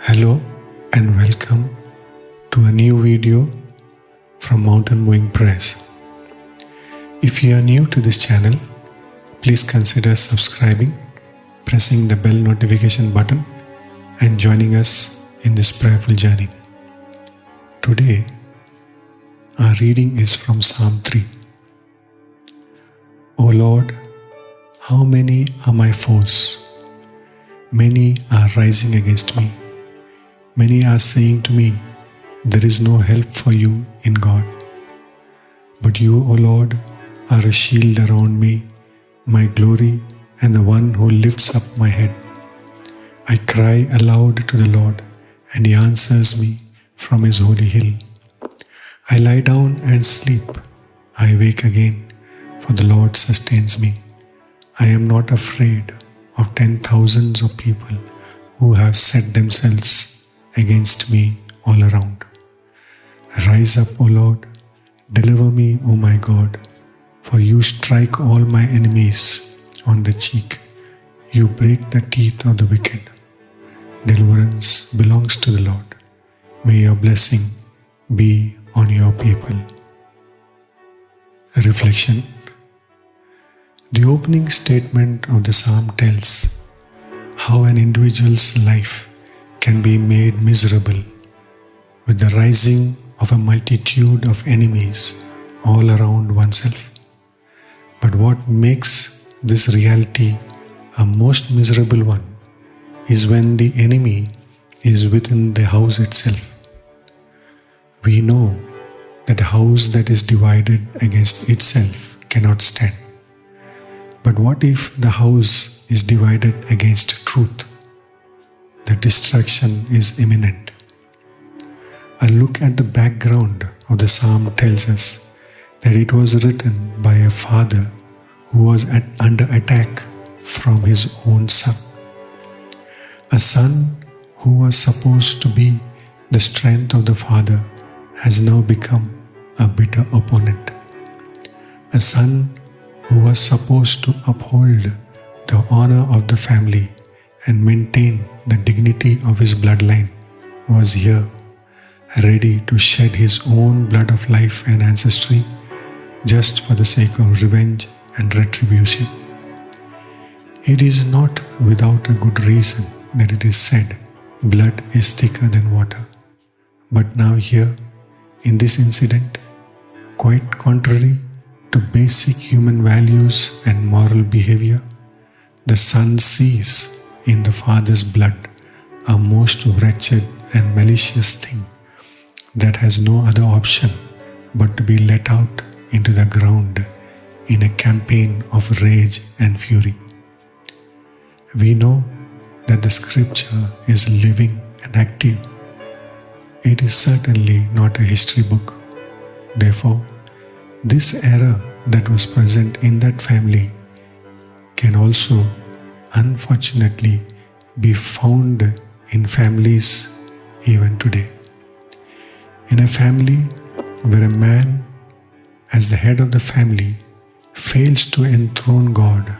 Hello and welcome to a new video from Mountain Moving Press. If you are new to this channel, please consider subscribing, pressing the bell notification button and joining us in this prayerful journey. Today, our reading is from Psalm 3. O Lord, how many are my foes? Many are rising against me. Many are saying to me, there is no help for you in God. But you, O Lord, are a shield around me, my glory, and the one who lifts up my head. I cry aloud to the Lord, and He answers me from His holy hill. I lie down and sleep. I wake again, for the Lord sustains me. I am not afraid of 10,000s of people who have set themselves against me all around. Rise up, O Lord, deliver me, O my God, for you strike all my enemies on the cheek. You break the teeth of the wicked. Deliverance belongs to the Lord. May your blessing be on your people. Reflection. The opening statement of the psalm tells how an individual's life can be made miserable with the rising of a multitude of enemies all around oneself. But what makes this reality a most miserable one is when the enemy is within the house itself. We know that a house that is divided against itself cannot stand. But what if the house is divided against truth? The destruction is imminent. A look at the background of the psalm tells us that it was written by a father who was under attack from his own son. A son who was supposed to be the strength of the father has now become a bitter opponent. A son who was supposed to uphold the honor of the family and maintain the dignity of his bloodline was here, ready to shed his own blood of life and ancestry just for the sake of revenge and retribution. It is not without a good reason that it is said, blood is thicker than water. But now here, in this incident, quite contrary to basic human values and moral behavior, the son sees in the father's blood a most wretched and malicious thing that has no other option but to be let out into the ground in a campaign of rage and fury. We know that the scripture is living and active. It is certainly not a history book. Therefore, this error that was present in that family can also, unfortunately, be found in families even today. In a family where a man, as the head of the family, fails to enthrone God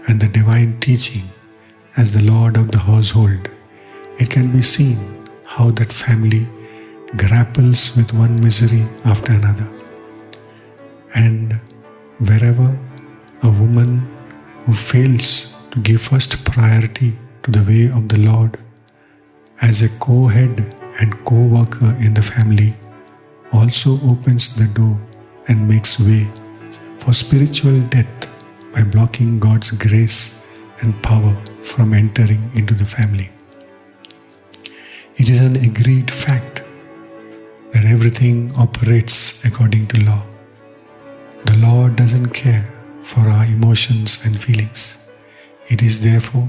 and the divine teaching as the Lord of the household, it can be seen how that family grapples with one misery after another. And wherever a woman who fails to give first priority to the way of the Lord as a co-head and co-worker in the family also opens the door and makes way for spiritual death by blocking God's grace and power from entering into the family. It is an agreed fact that everything operates according to law. The law doesn't care for our emotions and feelings. It is therefore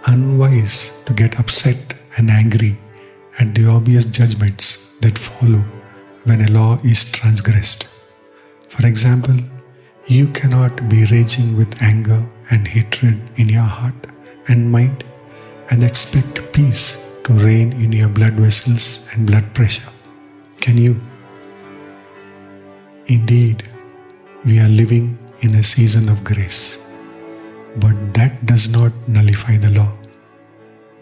unwise to get upset and angry at the obvious judgments that follow when a law is transgressed. For example, you cannot be raging with anger and hatred in your heart and mind and expect peace to reign in your blood vessels and blood pressure. Can you? Indeed, we are living in a season of grace, but that does not nullify the law.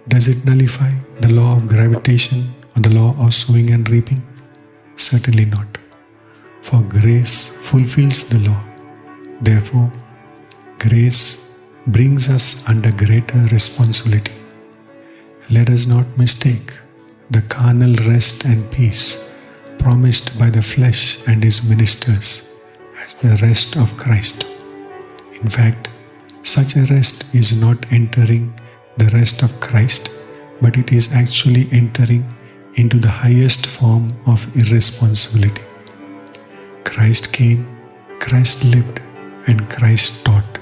Does it nullify the law of gravitation or the law of sowing and reaping? Certainly not. For grace fulfills the law. Therefore, grace brings us under greater responsibility. Let us not mistake the carnal rest and peace promised by the flesh and his ministers as the rest of Christ. In fact, such a rest is not entering the rest of Christ, but it is actually entering into the highest form of irresponsibility. Christ came, Christ lived, and Christ taught.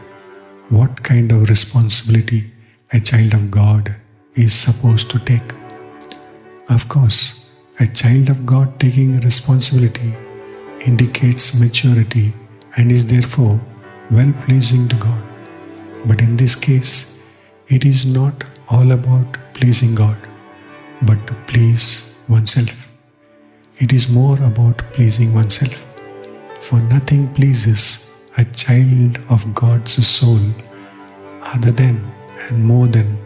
What kind of responsibility a child of God is supposed to take? Of course, a child of God taking responsibility indicates maturity and is therefore well-pleasing to God. But in this case, it is not all about pleasing God, but to please oneself. It is more about pleasing oneself. For nothing pleases a child of God's soul other than and more than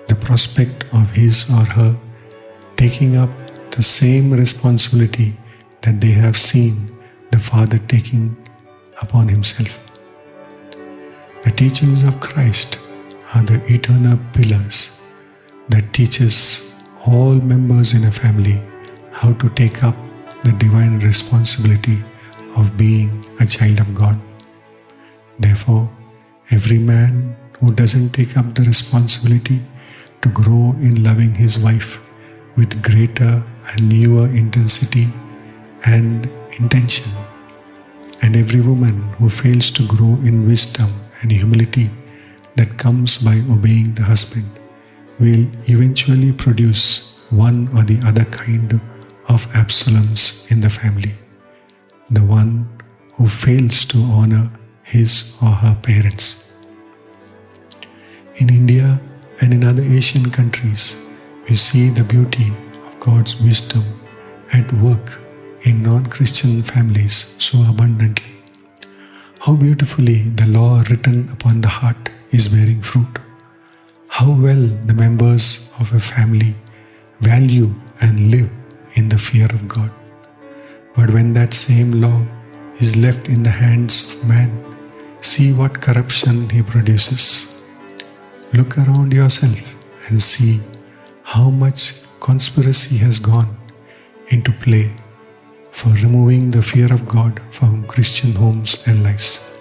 the prospect of his or her taking up the same responsibility that they have seen the Father taking upon himself. The teachings of Christ are the eternal pillars that teaches all members in a family how to take up the divine responsibility of being a child of God. Therefore, every man who doesn't take up the responsibility to grow in loving his wife with greater and newer intensity and intention, and every woman who fails to grow in wisdom and humility that comes by obeying the husband, will eventually produce one or the other kind of Absaloms in the family. The one who fails to honor his or her parents. In India and in other Asian countries, we see the beauty of God's wisdom at work in non-Christian families so abundantly. How beautifully the law written upon the heart is bearing fruit. How well the members of a family value and live in the fear of God. But when that same law is left in the hands of man, see what corruption he produces. Look around yourself and see how much conspiracy has gone into play for removing the fear of God from Christian homes and lives.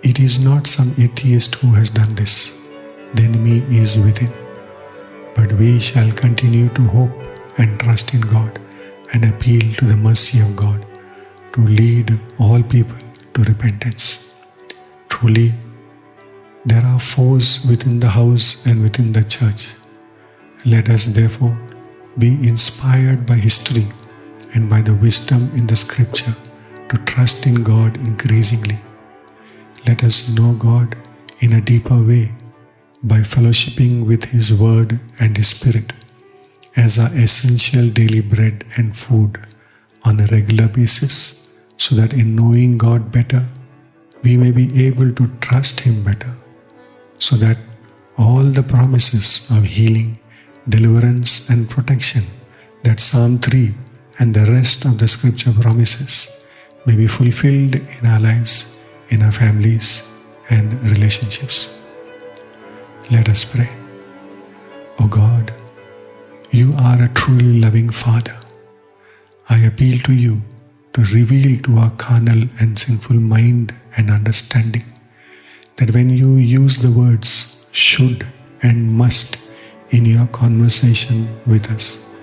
It is not some atheist who has done this. The enemy is within. But we shall continue to hope and trust in God and appeal to the mercy of God to lead all people to repentance. Truly, there are foes within the house and within the church. Let us therefore be inspired by history and by the wisdom in the scripture to trust in God increasingly. Let us know God in a deeper way by fellowshipping with His Word and His Spirit as our essential daily bread and food on a regular basis, so that in knowing God better, we may be able to trust Him better, so that all the promises of healing, deliverance and protection that Psalm 3 and the rest of the scripture promises may be fulfilled in our lives, in our families and relationships. Let us pray. O God, You are a truly loving Father. I appeal to You to reveal to our carnal and sinful mind and understanding that when You use the words should and must in Your conversation with us,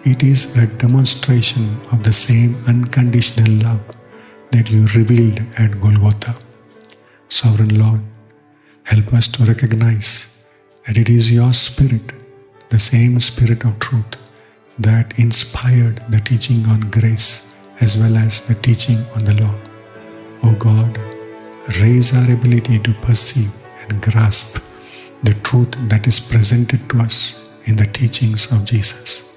it is a demonstration of the same unconditional love that You revealed at Golgotha. Sovereign Lord, help us to recognize that it is Your Spirit, the same Spirit of truth, that inspired the teaching on grace as well as the teaching on the law. O God, raise our ability to perceive and grasp the truth that is presented to us in the teachings of Jesus.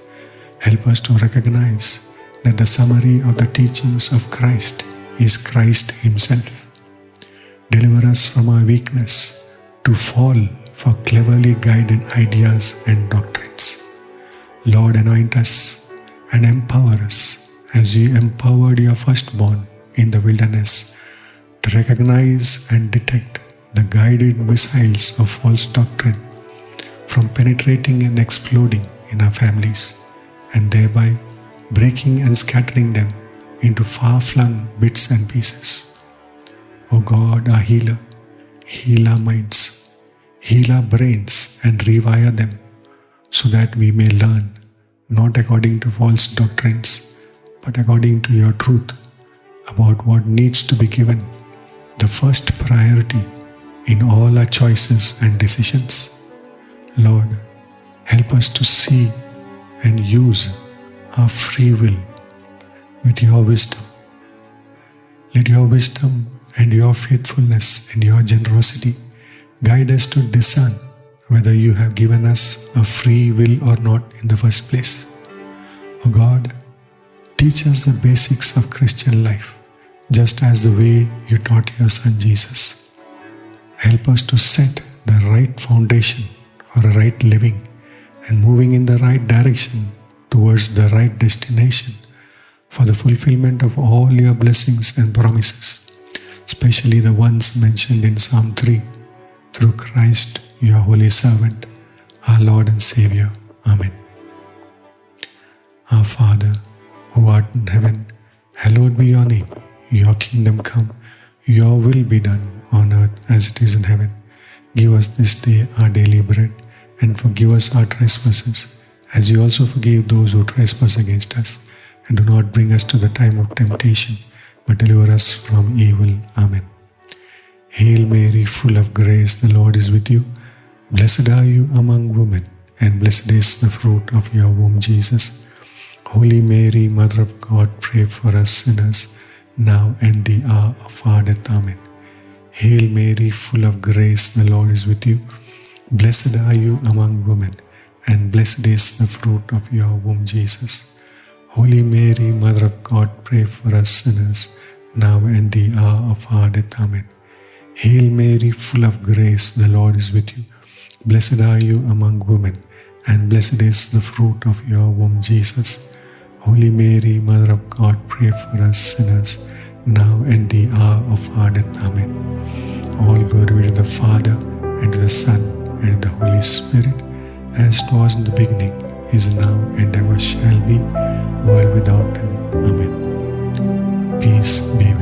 Help us to recognize that the summary of the teachings of Christ is Christ Himself. Deliver us from our weakness to fall for cleverly guided ideas and doctrines. Lord, anoint us and empower us as you empowered your firstborn in the wilderness to recognize and detect the guided missiles of false doctrine from penetrating and exploding in our families, and thereby breaking and scattering them into far-flung bits and pieces. O God, our healer, heal our minds, heal our brains and rewire them so that we may learn not according to false doctrines but according to your truth about what needs to be given the first priority in all our choices and decisions. Lord, help us to see and use our free will with your wisdom. Let your wisdom and your faithfulness and your generosity guide us to discern whether you have given us a free will or not in the first place. O God, teach us the basics of Christian life, just as the way you taught your Son Jesus. Help us to set the right foundation for a right living and moving in the right direction towards the right destination for the fulfillment of all your blessings and promises, especially the ones mentioned in Psalm 3, through Christ, your holy servant, our Lord and Savior. Amen. Our Father, who art in heaven, hallowed be your name. Your kingdom come, your will be done on earth as it is in heaven. Give us this day our daily bread, and forgive us our trespasses, as you also forgave those who trespass against us. And do not bring us to the time of temptation, but deliver us from evil. Amen. Hail Mary, full of grace, the Lord is with you. Blessed are you among women, and blessed is the fruit of your womb, Jesus. Holy Mary, Mother of God, pray for us sinners, now and the hour of our death. Amen. Hail Mary, full of grace, the Lord is with you. Blessed are you among women, and blessed is the fruit of your womb, Jesus. Holy Mary, Mother of God, pray for us sinners, now and the hour of our death. Amen. Hail Mary, full of grace, the Lord is with you. Blessed are you among women, and blessed is the fruit of your womb, Jesus. Holy Mary, Mother of God, pray for us sinners, now and the hour of our death. Amen. All glory be to the Father, and to the Son, and to the Holy Spirit, as it was in the beginning, is now, and ever shall be, world without end. Amen. Peace be with you.